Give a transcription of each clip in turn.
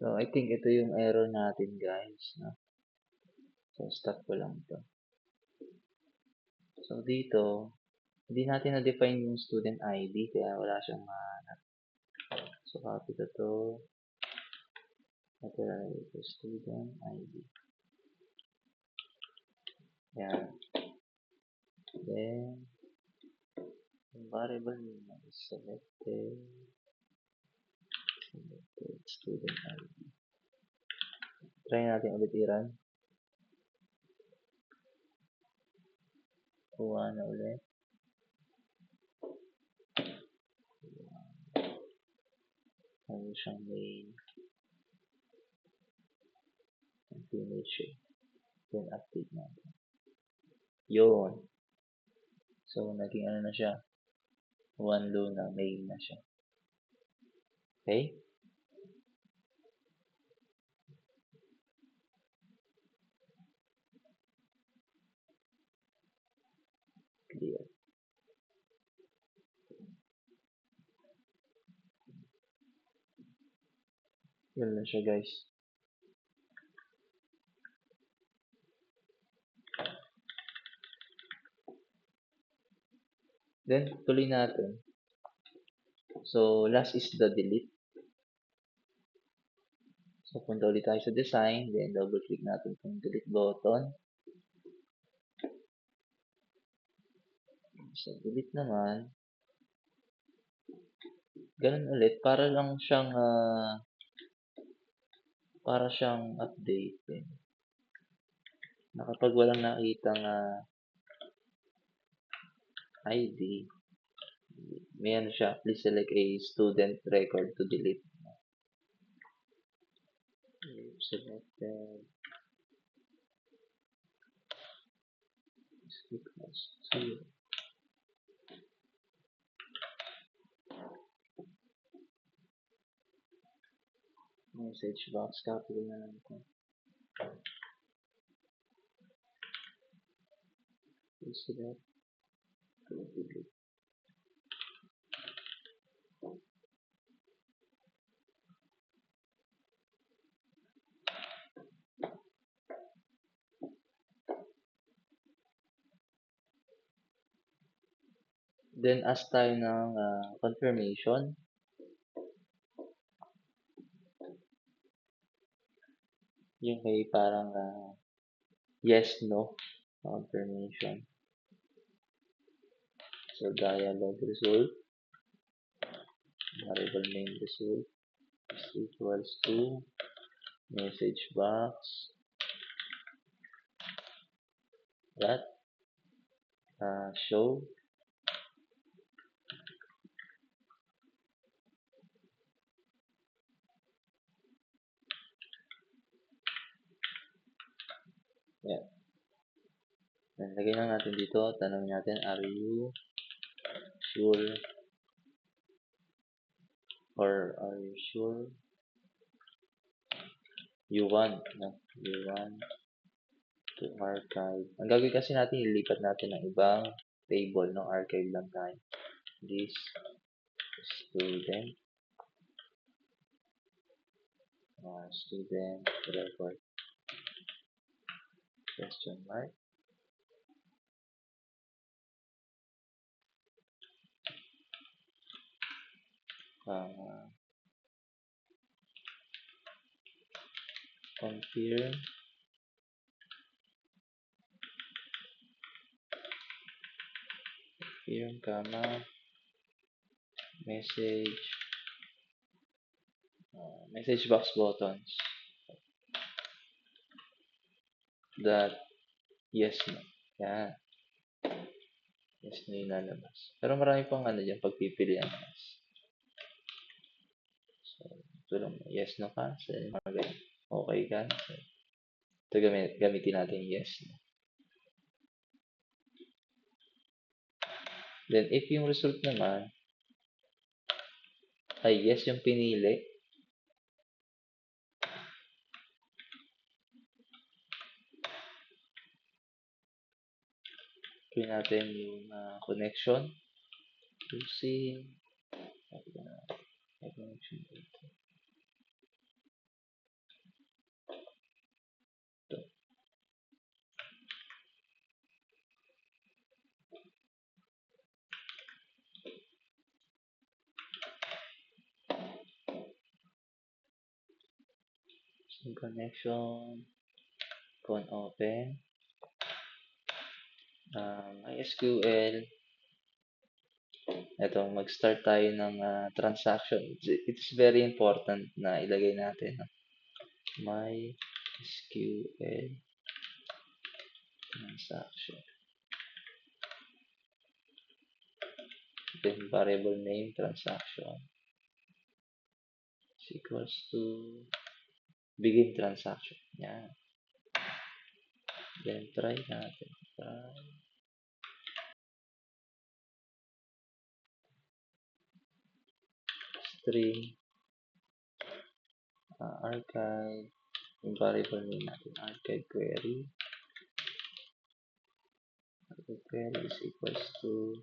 So, I think ito yung error natin, guys, no? So, stop ko lang ito. So, dito, hindi natin na-define yung student ID, kaya wala siyang mahanap. So, copy ko to. Ito, student ID. Yan. Then, yung variable name is selected student ID. Try natin ulit i-run. Kuha na ulit. Ano siyang main. Information. Then, update natin. Yun. So, naging ano na siya. One low na main na siya. Okay? Clear. Yun na siya, guys. Then, tuloy natin. So, last is the delete. So, punta ulit tayo sa design. Then, double-click natin itong delete button. So, delete naman. Ganun ulit. Para lang siyang update. Na kapag walang nakitang ID, may ano siya, please select a student record to delete. Selected. Equals 0. Message box, copy na lang ito. Select to delete. Then, ask tayo ng confirmation. Yung may parang yes, no confirmation. So, dialog result. Variable name result is equals to message box that show yeah. Then, lagay lang natin dito, tanong natin, are you sure or are you sure you want to archive. Ang gagawin kasi natin, ilipat natin ng ibang table, no? Archive lang tayo. This student record question mark. Confirm message box buttons that yes, no. Yan. Yes, no yung lalabas. Pero marami pang ano dyan, pagpipilian. So, ito lang, yes, no, cancel. Okay, cancel. Ito gamitin natin yes, no. Then, if yung result naman ay yes yung pinili, try natin yung connection using connection. connection, con open, MySQL. Ito, mag-start tayo ng transaction. It's very important na ilagay natin. MySQL transaction. Then variable name transaction is equals to begin transaction. Yan. Then try natin. String archive. Yung variable name natin, archive query. Archive query is equals to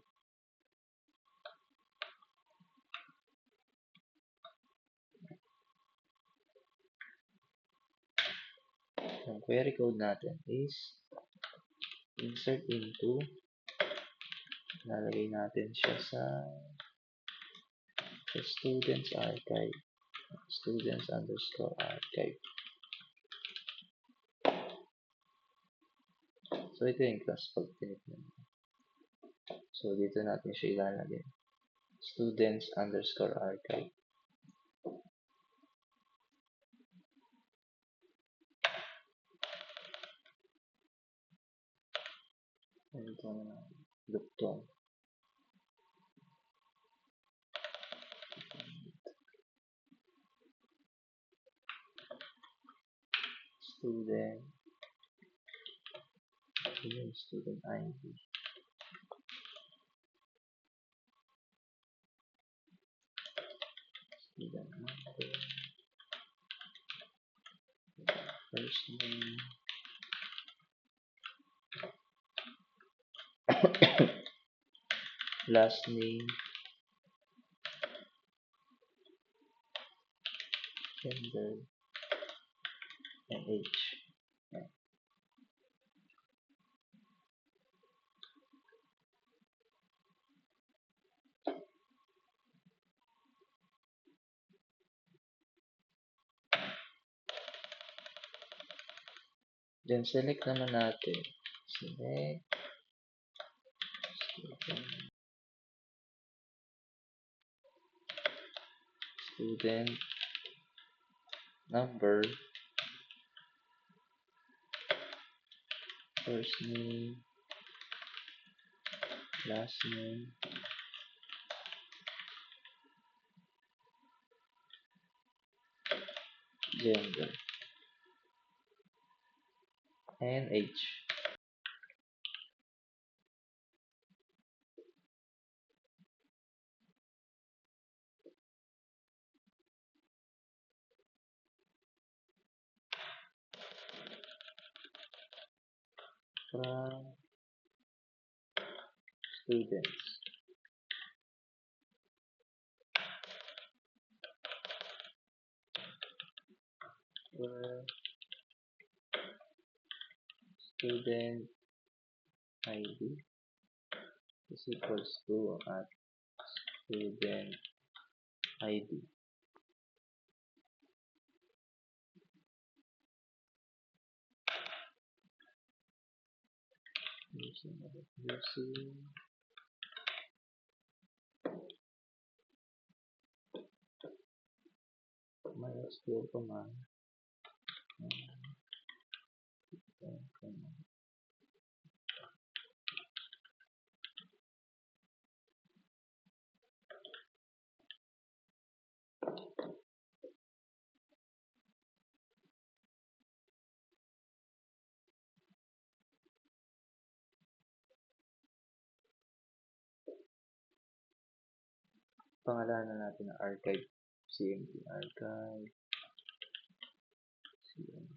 yung query code natin is insert into, nalagay natin siya sa students archive, students underscore archive. So ito yung class pag tinignan. So dito natin siya ilalagay, students underscore archive. Ito na loop to. Student ID. Student number. First name. Last name. Gender. And age. Yeah. Then select naman natin. Select student number, first name, last name, gender, and age. From students. Where student ID is equals to at student ID. Using MySQL command. Pangalanan natin ng archive. CMD archive. CMD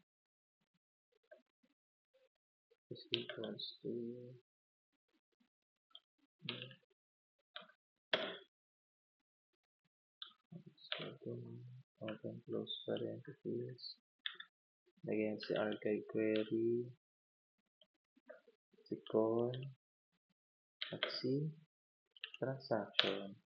is equals to open close parentheses. Again, si archive query, si con, at si transaction.